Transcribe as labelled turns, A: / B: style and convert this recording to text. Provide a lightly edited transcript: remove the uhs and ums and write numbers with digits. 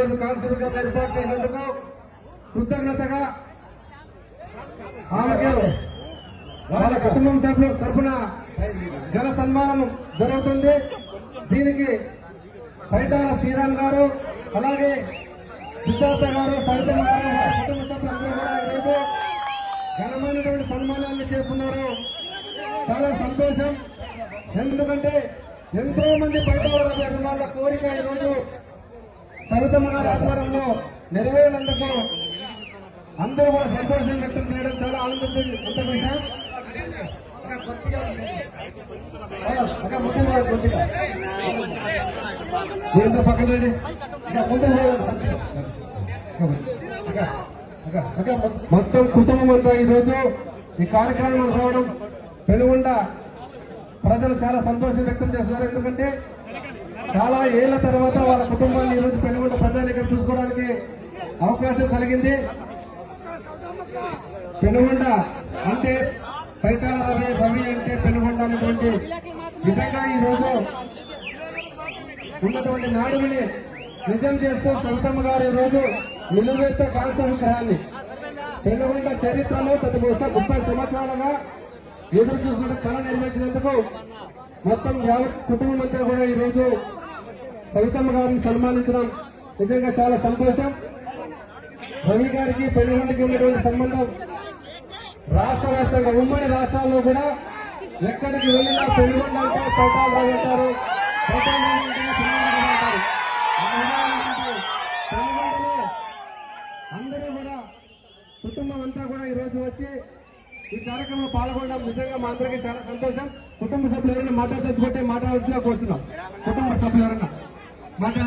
A: ఈరోజు కాన్స్టిట్యూషన్ ఏర్పాటు చేసినందుకు కృతజ్ఞతగా ఆమెకు వాళ్ళ కుటుంబం తరఫున ఘన సన్మానం జరుగుతుంది. దీనికి పైటాల శ్రీరామ్ గారు, అలాగే సిద్ధార్థ గారు, సరితమ్మ గారు, కుటుంబ సభ్యులందరూ కూడా ఈరోజు ఘనమైనటువంటి సన్మానాన్ని చేస్తున్నారు. చాలా సంతోషం. ఎందుకంటే ఎంతో మంది పైటాల వాళ్ళ కోరిక ఈరోజు సరితమ్మ గారి ఆధ్వర్యంలో నెరవేరినందుకు అందరూ కూడా సంతోషం వ్యక్తం చేయడం చాలా ఆనందం విషయం. దీంతో పక్కనండి మొత్తం కుటుంబం అంతా ఈరోజు ఈ కార్యక్రమం రావడం పెనుగొండ ప్రజలు చాలా సంతోషం వ్యక్తం చేస్తున్నారు. ఎందుకంటే చాలా ఏళ్ల తర్వాత వాళ్ళ కుటుంబాన్ని ఈరోజు పెనుగొండ ప్రజానికం చూసుకోవడానికి అవకాశం కలిగింది. పెనుగొండ అంటే పైటాల రవి అంటే పెనుగొండ అన్నటువంటి విధంగా ఈరోజు ఉన్నటువంటి నాడుని నిజం చేస్తూ సరితమ్మ గారు ఈరోజు నిలువెత్త కాంస్య విగ్రహాన్ని పెనుగొండ చరిత్రలో బహుశా 30 సంవత్సరాలుగా ఎదురు చూసిన కళ నిర్వహించినందుకు మొత్తం యావత్ కుటుంబం అంతా కూడా ఈరోజు సరితమ్మ గారిని సన్మానించడం నిజంగా చాలా సంతోషం. రవి గారికి పెనుగొండకి ఉన్నటువంటి సంబంధం రాష్ట్ర వ్యాప్తంగా ఉమ్మడి రాష్ట్రాల్లో కూడా ఎక్కడికి వెళ్ళినా పెనుగొండ అంటే పైటాల రావు అంటారు, పెనుగొండలో అందరూ కూడా కుటుంబం అంతా కూడా ఈరోజు వచ్చి ఈ కార్యక్రమంలో పాల్గొనడం నిజంగా మా అందరికీ చాలా సంతోషం. కుటుంబ సభ్యులు ఎవరైనా మాట్లాడదలుచుకుంటే మాట్లాడాల్సిందిగా కోరుతున్నాం. కుటుంబ సభ్యులు ఎవరైనా మాట్లాడ